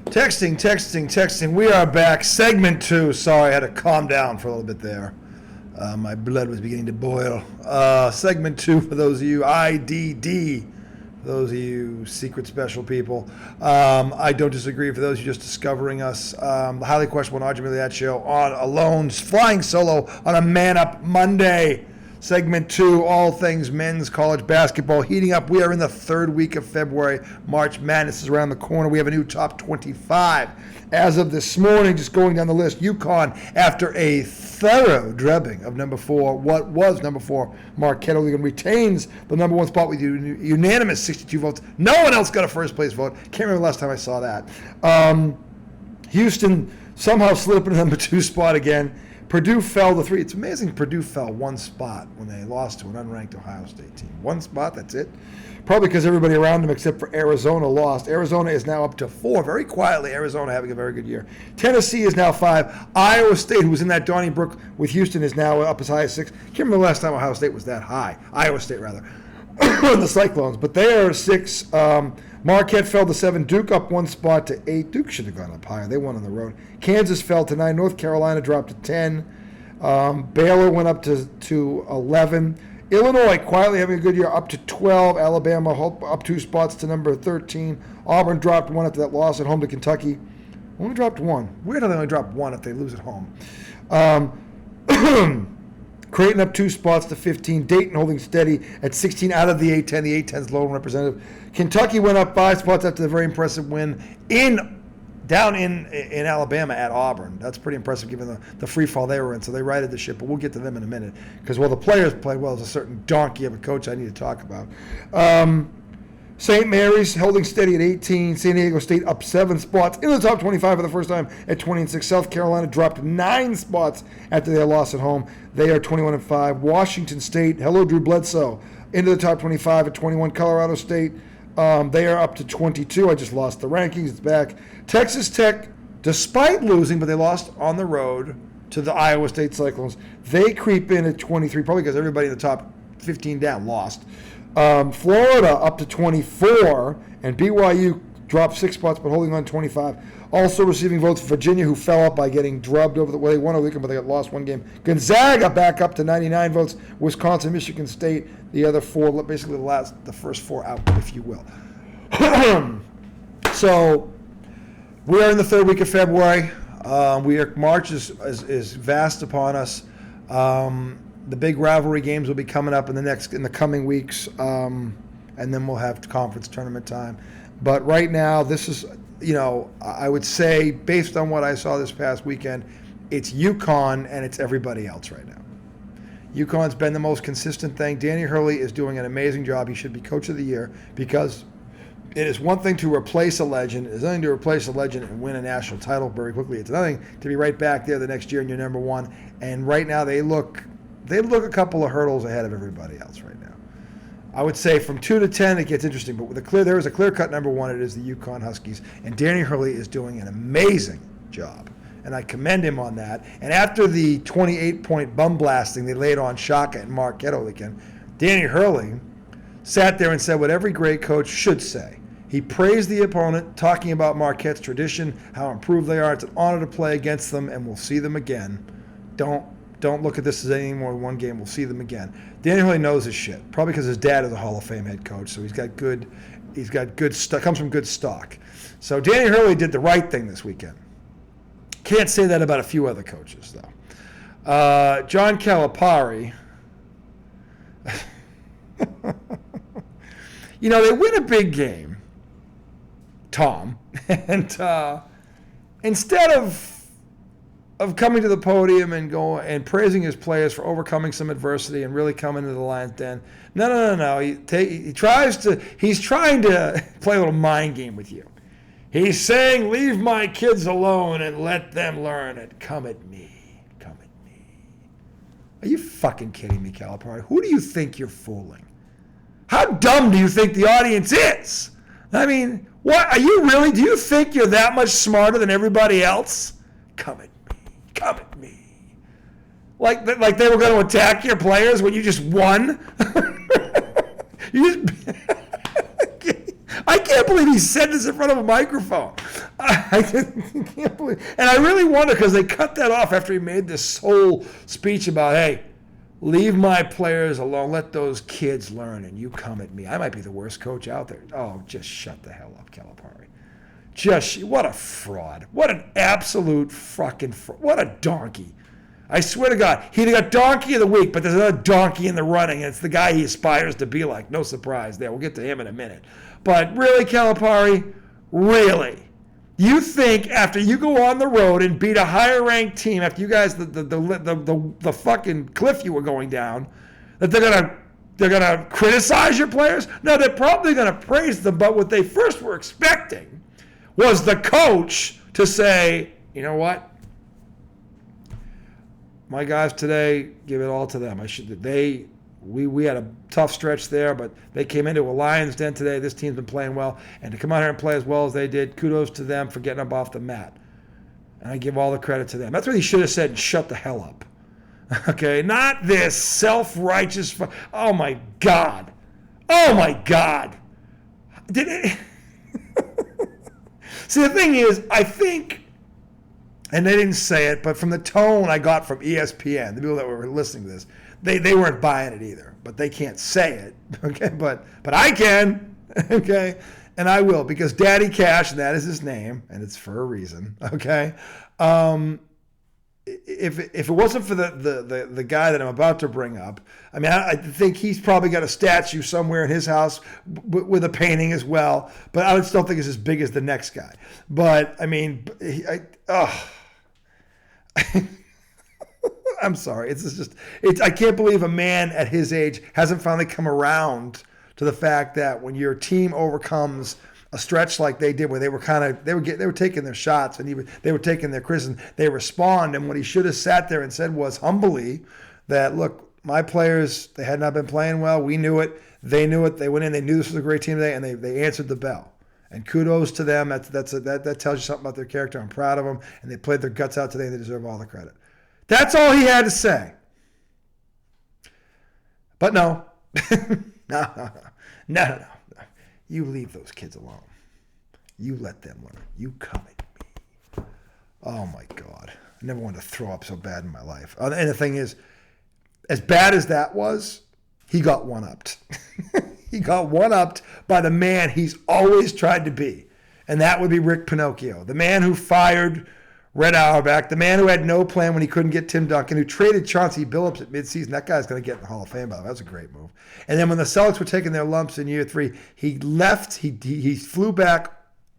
Texting. We are back. Segment 2. Sorry, I had to calm down for a little bit there. My blood was beginning to boil. Segment 2 for those of you IDD, for those of you secret special people. I don't disagree for those of you just discovering us. The highly questionable Audrey Milliat show on alone, flying solo on a Man Up Monday. Segment 2, all things men's college basketball heating up. We are in the third week of February. March Madness is around the corner. We have a new top 25. As of this morning, just going down the list, Uconn, after a thorough drubbing of number 4, what was number 4, Marquette Oregon, retains the number 1 spot with unanimous 62 votes. No one else got a first place vote. Can't remember the last time I saw that. Houston somehow slid up into the number 2 spot again. Purdue fell to 3. It's amazing Purdue fell 1 spot when they lost to an unranked Ohio State team. 1 spot, that's it. Probably because everybody around them except for Arizona lost. Arizona is now up to 4. Very quietly, Arizona having a very good year. Tennessee is now 5. Iowa State, who was in that Donnybrook with Houston, is now up as high as 6. Can't remember the last time Ohio State was that high. Iowa State, rather. The Cyclones. But they are 6. Marquette fell to 7. Duke up 1 spot to 8. Duke should have gone up higher. They won on the road. Kansas fell to 9. North Carolina dropped to 10. Baylor went up to 11. Illinois quietly having a good year, up to 12. Alabama up 2 spots to number 13. Auburn dropped 1 after that loss at home to Kentucky. Only dropped 1. Weird how they only drop 1 if they lose at home. Creighton up 2 spots to 15. Dayton holding steady at 16 out of the A-10. The A-10's lone representative. Kentucky went up 5 spots after the very impressive win down in Alabama at Auburn. That's pretty impressive given the free fall they were in. So they righted the ship, but we'll get to them in a minute. Because while the players played well, there's a certain donkey of a coach I need to talk about. St. Mary's holding steady at 18. San Diego State up 7 spots in the top 25 for the first time at 20-6. South Carolina dropped 9 spots after their loss at home. They are 21-5. Washington State, hello Drew Bledsoe, into the top 25 at 21. Colorado State, they are up to 22. I just lost the rankings. It's back. Texas Tech, despite losing, but they lost on the road to the Iowa State Cyclones. They creep in at 23, probably because everybody in the top 15 down lost. Florida up to 24, and BYU dropped 6 spots, but holding on 25. Also receiving votes, Virginia, who fell up by getting drubbed over they won a weekend, but they got lost 1 game. Gonzaga back up to 99 votes. Wisconsin, Michigan State, the other 4, basically the first 4 out, if you will. So we are in the third week of February. March is vast upon us. The big rivalry games will be coming up in the coming weeks, and then we'll have conference tournament time. But right now, this is, I would say, based on what I saw this past weekend, it's Uconn and it's everybody else right now. Uconn's been the most consistent thing. Danny Hurley is doing an amazing job. He should be Coach of the Year because it is one thing to replace a legend. It's nothing to replace a legend and win a national title very quickly. It's nothing to be right back there the next year and you're number 1. And right now they look a couple of hurdles ahead of everybody else right now. I would say from 2 to 10 it gets interesting, but there is a clear-cut number 1. It is the Uconn Huskies, and Danny Hurley is doing an amazing job, and I commend him on that. And after the 28-point bum blasting they laid on Shaka and Marquette weekend, Danny Hurley sat there and said what every great coach should say. He praised the opponent, talking about Marquette's tradition, how improved they are. It's an honor to play against them, and we'll see them again. Don't look at this as anything more than 1 game. We'll see them again. Danny Hurley knows his shit, probably because his dad is a Hall of Fame head coach, so he's got good comes from good stock. So Danny Hurley did the right thing this weekend. Can't say that about a few other coaches, though. John Calipari, they win a big game, Tom, and instead of coming to the podium and praising his players for overcoming some adversity and really coming into the Lions' den. No. He's trying to play a little mind game with you. He's saying, leave my kids alone and let them learn and come at me. Come at me. Are you fucking kidding me, Calipari? Who do you think you're fooling? How dumb do you think the audience is? I mean, what are you really? Do you think you're that much smarter than everybody else? Come at me. Come at me. Like they were going to attack your players when you just won? I I can't believe he said this in front of a microphone. I can't believe. And I really wonder, because they cut that off after he made this whole speech about, hey, leave my players alone. Let those kids learn, and you come at me. I might be the worst coach out there. Oh, just shut the hell up, Calipari. What a fraud. What an absolute fucking fraud. What a donkey. I swear to God, he got donkey of the week, but there's another donkey in the running, and it's the guy he aspires to be like. No surprise there. We'll get to him in a minute. But really, Calipari, really? You think after you go on the road and beat a higher-ranked team, after you guys the fucking cliff you were going down, that they're gonna criticize your players? No, they're probably gonna praise them. But what they first were expecting was the coach to say, you know what? My guys today, give it all to them. We had a tough stretch there, but they came into a Lions den today. This team's been playing well, and to come out here and play as well as they did, kudos to them for getting up off the mat. And I give all the credit to them. That's what he should have said, and shut the hell up. Okay, not this self-righteous. Oh my God. Oh my God. Did it? See, the thing is, I think, and they didn't say it, but from the tone I got from ESPN, the people that were listening to this, they weren't buying it either. But they can't say it, okay? But I can, okay? And I will, because Daddy Cash, and that is his name, and it's for a reason, okay? If it wasn't for the guy that I'm about to bring up, I mean, I think he's probably got a statue somewhere in his house with a painting as well, but I still think it's as big as the next guy. But, I mean, I'm sorry. I can't believe a man at his age hasn't finally come around to the fact that when your team overcomes a stretch like they did, where they were taking their shots and they were taking their criticism, they respond. And what he should have sat there and said was humbly that, look, my players, they had not been playing well. We knew it. They knew it. They went in. They knew this was a great team today, and they answered the bell. And kudos to them. That tells you something about their character. I'm proud of them, and they played their guts out today, and they deserve all the credit. That's all he had to say. But no. No. You leave those kids alone. You let them learn. You come at me. Oh, my God. I never wanted to throw up so bad in my life. And the thing is, as bad as that was, he got one-upped. He got one-upped by the man he's always tried to be, and that would be Rick Pinocchio, the man who fired Red Auerbach, the man who had no plan when he couldn't get Tim Duncan, who traded Chauncey Billups at midseason. That guy's going to get in the Hall of Fame, by the way. That was a great move. And then when the Celtics were taking their lumps in year 3, he left. He flew back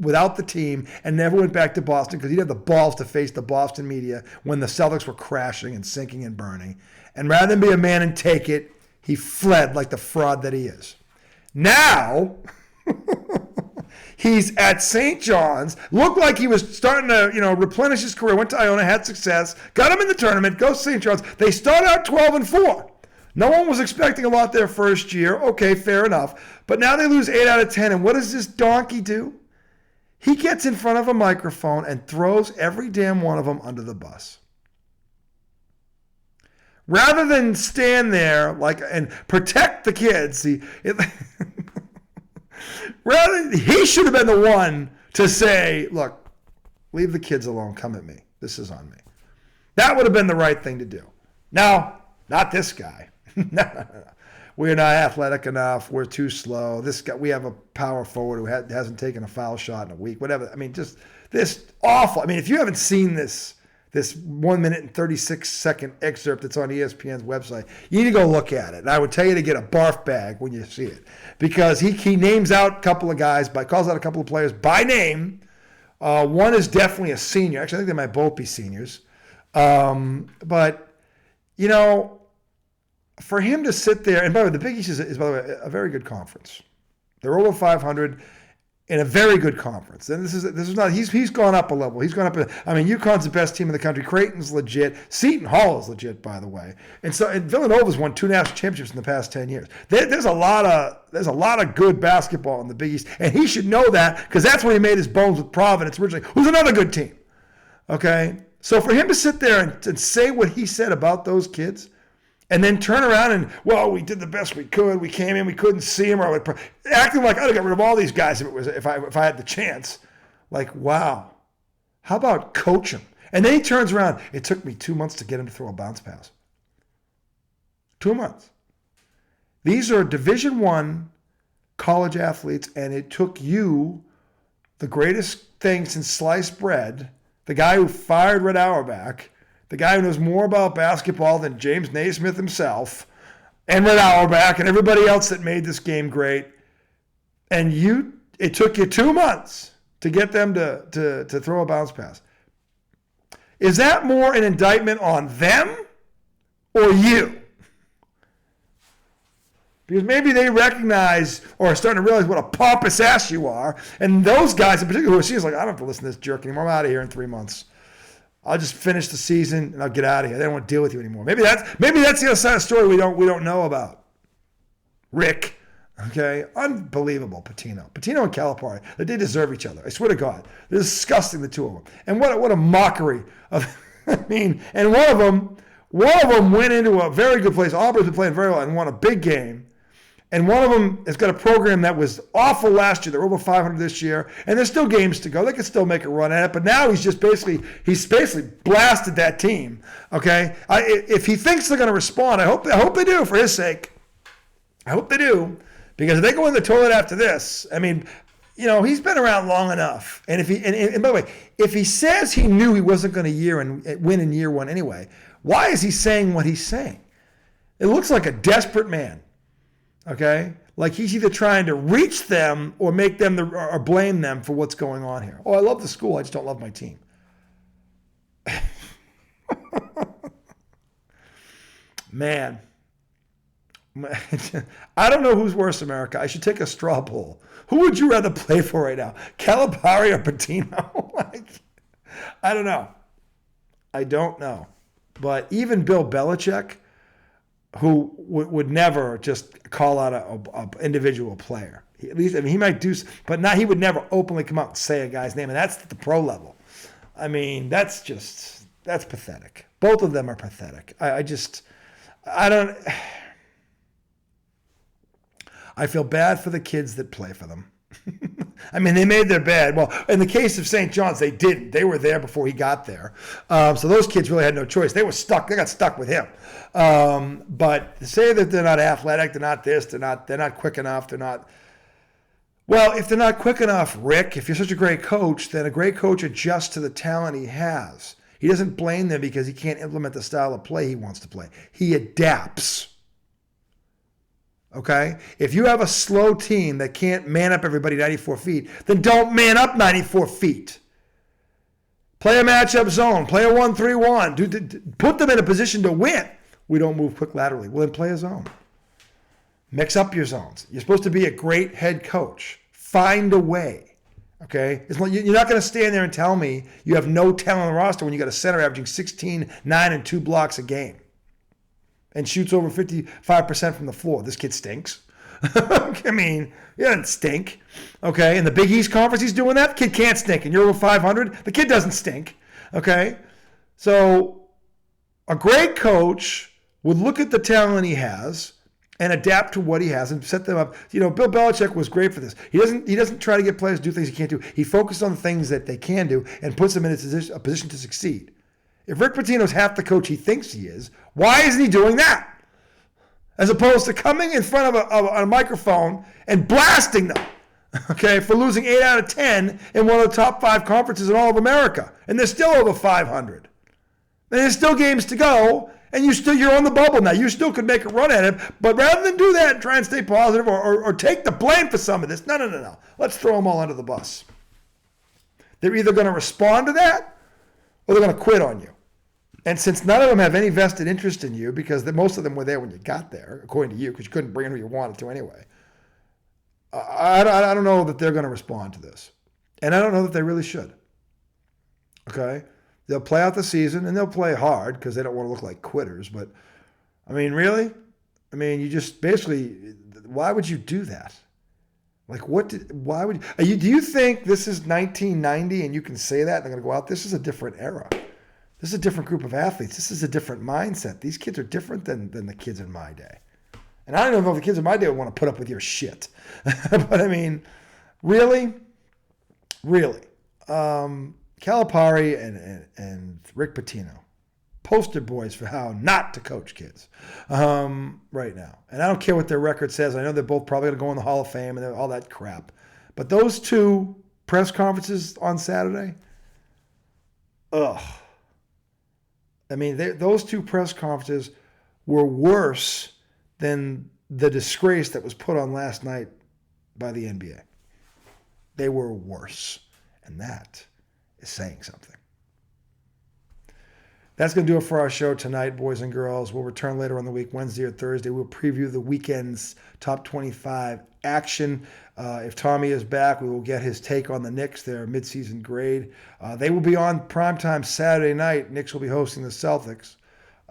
without the team and never went back to Boston because he had the balls to face the Boston media when the Celtics were crashing and sinking and burning. And rather than be a man and take it, he fled like the fraud that he is. Now, he's at St. John's. Looked like he was starting to, replenish his career. Went to Iona, had success. Got him in the tournament. Goes to St. John's. They start out 12-4. No one was expecting a lot their first year. Okay, fair enough. But now they lose 8 out of 10. And what does this donkey do? He gets in front of a microphone and throws every damn one of them under the bus. Rather than stand there and protect the kids, he should have been the one to say, look, leave the kids alone. Come at me. This is on me. That would have been the right thing to do. Now, not this guy. No. We're not athletic enough. We're too slow. This guy, we have a power forward who hasn't taken a foul shot in a week. Whatever. I mean, just this awful. I mean, if you haven't seen this 1 minute and 36-second excerpt that's on ESPN's website, you need to go look at it. And I would tell you to get a barf bag when you see it, because he names out a couple of guys, calls out a couple of players by name. One is definitely a senior. Actually, I think they might both be seniors. But, for him to sit there, and by the way, the Big East is by the way, a very good conference. They're over 500 in a very good conference. And this is not, he's gone up a level. He's gone up. Uconn's the best team in the country. Creighton's legit. Seton Hall is legit, by the way. And Villanova's won 2 national championships in the past 10 years. There's a lot of good basketball in the Big East, and he should know that, because that's when he made his bones with Providence originally, who's another good team. Okay? So for him to sit there and say what he said about those kids and then turn around and, well, we did the best we could. We came in, we couldn't see him, or acting like I'd have got rid of all these guys if I had the chance. Like, wow, how about coach him? And then he turns around. It took me 2 months to get him to throw a bounce pass. 2 months. These are Division I college athletes, and it took you, the greatest thing since sliced bread, the guy who fired Red Auerbach, the guy who knows more about basketball than James Naismith himself, and Red Auerbach, and everybody else that made this game great. And it took you 2 months to get them to throw a bounce pass. Is that more an indictment on them or you? Because maybe they recognize or are starting to realize what a pompous ass you are. And those guys in particular who are seeing, like, I don't have to listen to this jerk anymore. I'm out of here in 3 months. I'll just finish the season and I'll get out of here. They don't want to deal with you anymore. Maybe that's the other side of the story we don't know about. Rick, okay, unbelievable. Patino and Calipari, they deserve each other. I swear to God, they're disgusting, the two of them. And what a mockery of. I mean, and one of them went into a very good place. Auburn's been playing very well and won a big game. And one of them has got a program that was awful last year. They're over 500 this year, and there's still games to go. They can still make a run at it, but now he's basically blasted that team. Okay, if he thinks they're going to respond, I hope they do for his sake. I hope they do, because if they go in the toilet after this, I mean, he's been around long enough. And and by the way, if he says he knew he wasn't going to win in year one anyway, why is he saying what he's saying? It looks like a desperate man. Okay? Like he's either trying to reach them or make them or blame them for what's going on here. Oh, I love the school. I just don't love my team. Man. I don't know who's worse, America. I should take a straw poll. Who would you rather play for right now? Calipari or Patino? I don't know. I don't know. But even Bill Belichick, who would never just call out an individual player. He might do, but he would never openly come out and say a guy's name, and that's at the pro level. I mean, that's pathetic. Both of them are pathetic. I feel bad for the kids that play for them. I mean, they made their bed. Well, in the case of St. Johns, they didn't. They were there before he got there. So those kids really had no choice. They were stuck. They got stuck with him. But to say that they're not athletic, they're not this, they're not quick enough, they're not. Well, if they're not quick enough, Rick, if you're such a great coach, then a great coach adjusts to the talent he has. He doesn't blame them because he can't implement the style of play he wants to play. He adapts. Okay? If you have a slow team that can't man up everybody 94 feet, then don't man up 94 feet. Play a matchup zone. Play a 1-3-1. Put them in a position to win. We don't move quick laterally. Well, then play a zone. Mix up your zones. You're supposed to be a great head coach. Find a way. Okay? You're not going to stand there and tell me you have no talent on the roster when you got a center averaging 16, 9, and 2 blocks a game and shoots over 55% from the floor. This kid stinks. I mean, he doesn't stink. Okay? In the Big East Conference, he's doing that. The kid can't stink. And you're over 500, the kid doesn't stink. Okay? So a great coach would look at the talent he has and adapt to what he has and set them up. Bill Belichick was great for this. He doesn't try to get players to do things he can't do. He focuses on the things that they can do and puts them in a position to succeed. If Rick Pitino's half the coach he thinks he is, why isn't he doing that? As opposed to coming in front of a microphone and blasting them, okay, for losing 8 out of 10 in one of the top 5 conferences in all of America. And they're still over 500. And there's still games to go, and you're on the bubble now. You still could make a run at it, but rather than do that and try and stay positive or take the blame for some of this, no. Let's throw them all under the bus. They're either going to respond to that or they're going to quit on you. And since none of them have any vested interest in you, because most of them were there when you got there, according to you, because you couldn't bring in who you wanted to anyway, I don't know that they're going to respond to this. And I don't know that they really should. Okay? They'll play out the season, and they'll play hard because they don't want to look like quitters. But, I mean, really? I mean, you just basically, why would you do that? Like, why would you? Do you think this is 1990 and you can say that and they're going to go out? This is a different era. This is a different group of athletes. This is a different mindset. These kids are different than the kids in my day. And I don't know if the kids in my day would want to put up with your shit. But I mean, really? Really. Calipari and Rick Pitino, poster boys for how not to coach kids right now. And I don't care what their record says. I know they're both probably going to go in the Hall of Fame and all that crap. But those two press conferences on Saturday, ugh. I mean, those two press conferences were worse than the disgrace that was put on last night by the NBA. They were worse. And that is saying something. That's going to do it for our show tonight, boys and girls. We'll return later on the week, Wednesday or Thursday. We'll preview the weekend's top 25 action. If Tommy is back, we will get his take on the Knicks, their midseason grade. They will be on primetime Saturday night. Knicks will be hosting the Celtics.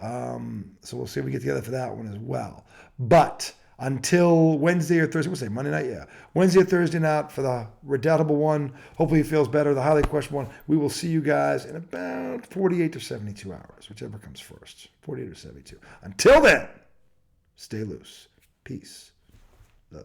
So we'll see if we get together for that one as well. But until Wednesday or Thursday, we'll say Monday night, yeah. Wednesday or Thursday night for the redoubtable one. Hopefully he feels better, the highly questionable one. We will see you guys in about 48 to 72 hours, whichever comes first. 48 or 72. Until then, stay loose. Peace. Love.